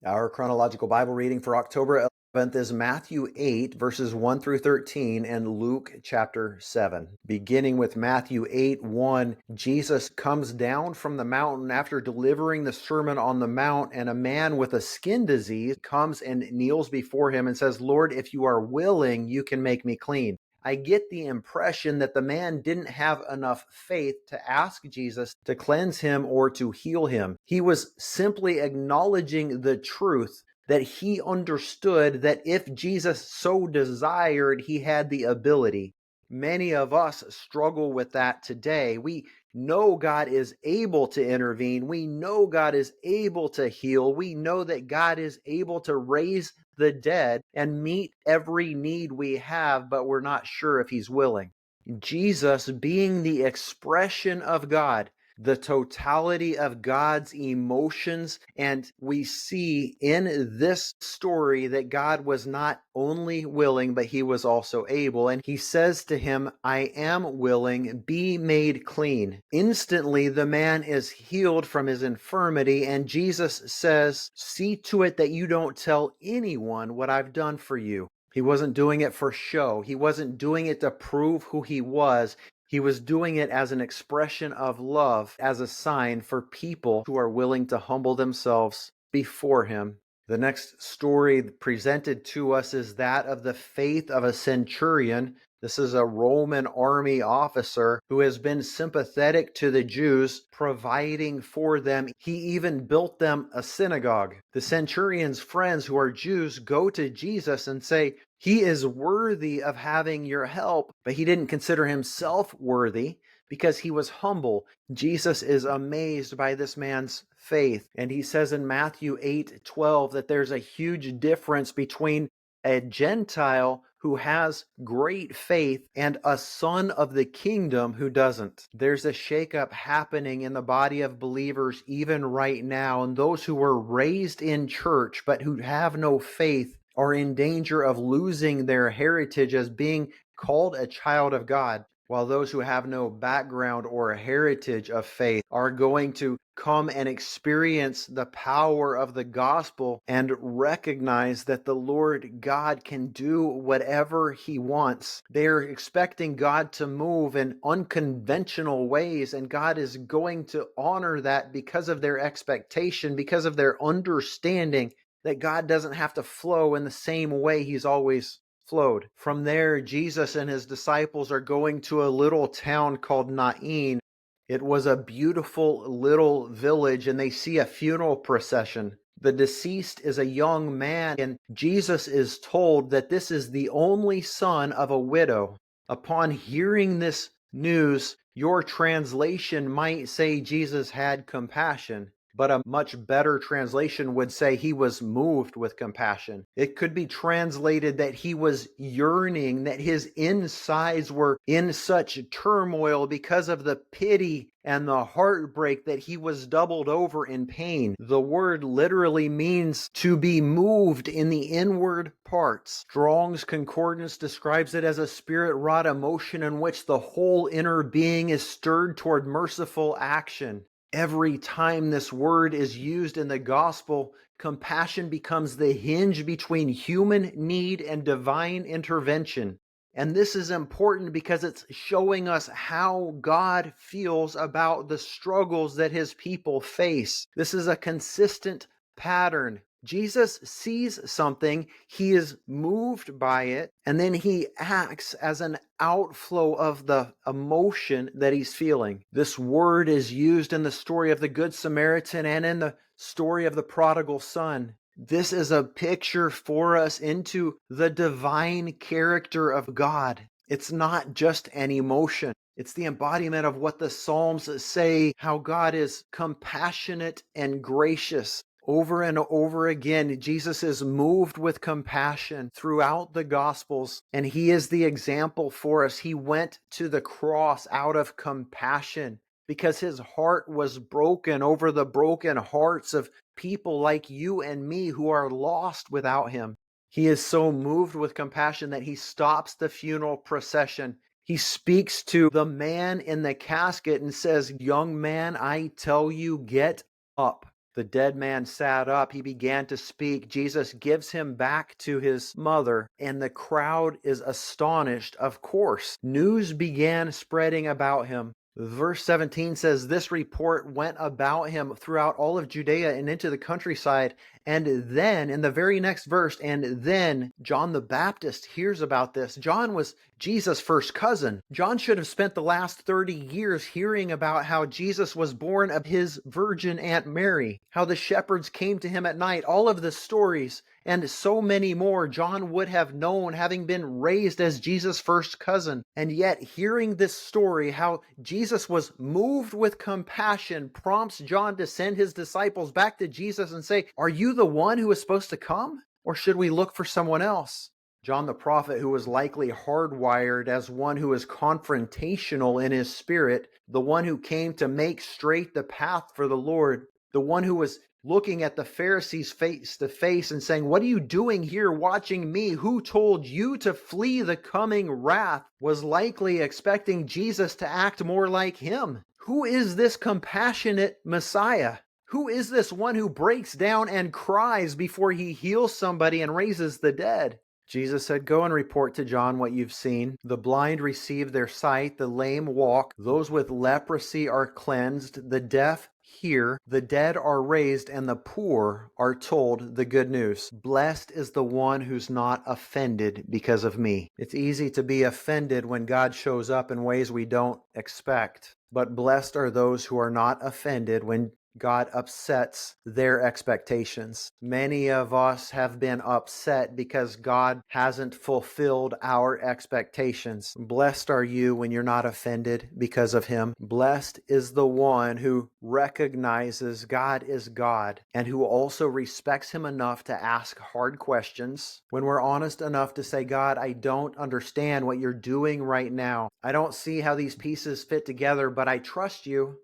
Our chronological Bible reading for October 11th is Matthew 8, verses 1 through 13, and Luke chapter 7. Beginning with Matthew 8, 1, Jesus comes down from the mountain after delivering the Sermon on the Mount, and a man with a skin disease comes and kneels before him and says, "Lord, if you are willing, you can make me clean." I get the impression that the man didn't have enough faith to ask Jesus to cleanse him or to heal him. He was simply acknowledging the truth that he understood that if Jesus so desired, he had the ability. Many of us struggle with that today. We know God is able to intervene. We know God is able to heal. We know that God is able to raise the dead and meet every need we have, but we're not sure if he's willing. Jesus, being the expression of God, the totality of God's emotions, and we see in this story that God was not only willing, but he was also able. And he says to him, "I am willing, be made clean." Instantly, the man is healed from his infirmity, and Jesus says, "See to it that you don't tell anyone what I've done for you." He wasn't doing it for show. He wasn't doing it to prove who he was. He was doing it as an expression of love, as a sign for people who are willing to humble themselves before him. The next story presented to us is that of the faith of a centurion. This is a Roman army officer who has been sympathetic to the Jews, providing for them. He even built them a synagogue. The centurion's friends, who are Jews, go to Jesus and say, "He is worthy of having your help," but he didn't consider himself worthy because he was humble. Jesus is amazed by this man's faith. And he says in Matthew 8:12 that there's a huge difference between a Gentile who has great faith and a son of the kingdom who doesn't. There's a shakeup happening in the body of believers even right now, and those who were raised in church but who have no faith are in danger of losing their heritage as being called a child of God, while those who have no background or heritage of faith are going to come and experience the power of the gospel and recognize that the Lord God can do whatever he wants. They're expecting God to move in unconventional ways, and God is going to honor that because of their expectation, because of their understanding that God doesn't have to flow in the same way he's always flowed. From there, Jesus and his disciples are going to a little town called Nain. It was a beautiful little village, and they see a funeral procession. The deceased is a young man, and Jesus is told that this is the only son of a widow. Upon hearing this news, your translation might say Jesus had compassion, but a much better translation would say he was moved with compassion. It could be translated that he was yearning, that his insides were in such turmoil because of the pity and the heartbreak that he was doubled over in pain. The word literally means to be moved in the inward parts. Strong's Concordance describes it as a spirit-wrought emotion in which the whole inner being is stirred toward merciful action. Every time this word is used in the gospel, compassion becomes the hinge between human need and divine intervention. And this is important because it's showing us how God feels about the struggles that his people face. This is a consistent pattern. Jesus sees something, he is moved by it, and then he acts as an outflow of the emotion that he's feeling. This word is used in the story of the Good Samaritan and in the story of the prodigal son. This is a picture for us into the divine character of God. It's not just an emotion. It's the embodiment of what the Psalms say, how God is compassionate and gracious. Over and over again, Jesus is moved with compassion throughout the Gospels, and he is the example for us. He went to the cross out of compassion because his heart was broken over the broken hearts of people like you and me who are lost without him. He is so moved with compassion that he stops the funeral procession. He speaks to the man in the casket and says, "Young man, I tell you, get up." The dead man sat up. He began to speak. Jesus gives him back to his mother, and the crowd is astonished, of course. News began spreading about him. Verse 17 says, "This report went about him throughout all of Judea and into the countryside." And then, in the very next verse, and then John the Baptist hears about this. John was Jesus' first cousin. John should have spent the last 30 years hearing about how Jesus was born of his virgin Aunt Mary, how the shepherds came to him at night, all of the stories, and so many more John would have known, having been raised as Jesus' first cousin. And yet, hearing this story, how Jesus was moved with compassion, prompts John to send his disciples back to Jesus and say, "Are you the one who is supposed to come? Or should we look for someone else?" John the prophet, who was likely hardwired as one who is confrontational in his spirit, the one who came to make straight the path for the Lord, the one who was looking at the Pharisees face to face and saying, "What are you doing here watching me? Who told you to flee the coming wrath?" was likely expecting Jesus to act more like him. Who is this compassionate Messiah? Who is this one who breaks down and cries before he heals somebody and raises the dead? Jesus said, "Go and report to John what you've seen. The blind receive their sight, the lame walk, those with leprosy are cleansed, the deaf hear, the dead are raised, and the poor are told the good news. Blessed is the one who's not offended because of me." It's easy to be offended when God shows up in ways we don't expect, but blessed are those who are not offended when God upsets their expectations. Many of us have been upset because God hasn't fulfilled our expectations. Blessed are you when you're not offended because of Him. Blessed is the one who recognizes God is God and who also respects Him enough to ask hard questions. When we're honest enough to say, "God, I don't understand what you're doing right now. I don't see how these pieces fit together, but I trust you.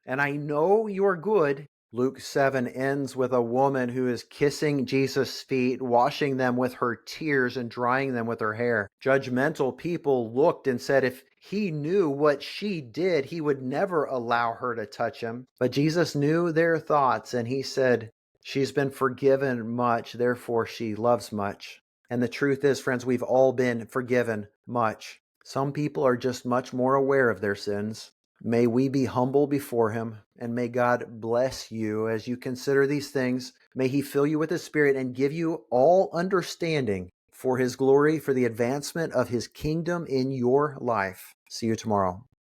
And I know you're good." Luke 7 ends with a woman who is kissing Jesus' feet, washing them with her tears and drying them with her hair. Judgmental people looked and said if he knew what she did, he would never allow her to touch him. But Jesus knew their thoughts, and he said, "She's been forgiven much, therefore she loves much." And the truth is, friends, we've all been forgiven much. Some people are just much more aware of their sins. May we be humble before Him, and may God bless you as you consider these things. May He fill you with His Spirit and give you all understanding for His glory, for the advancement of His kingdom in your life. See you tomorrow.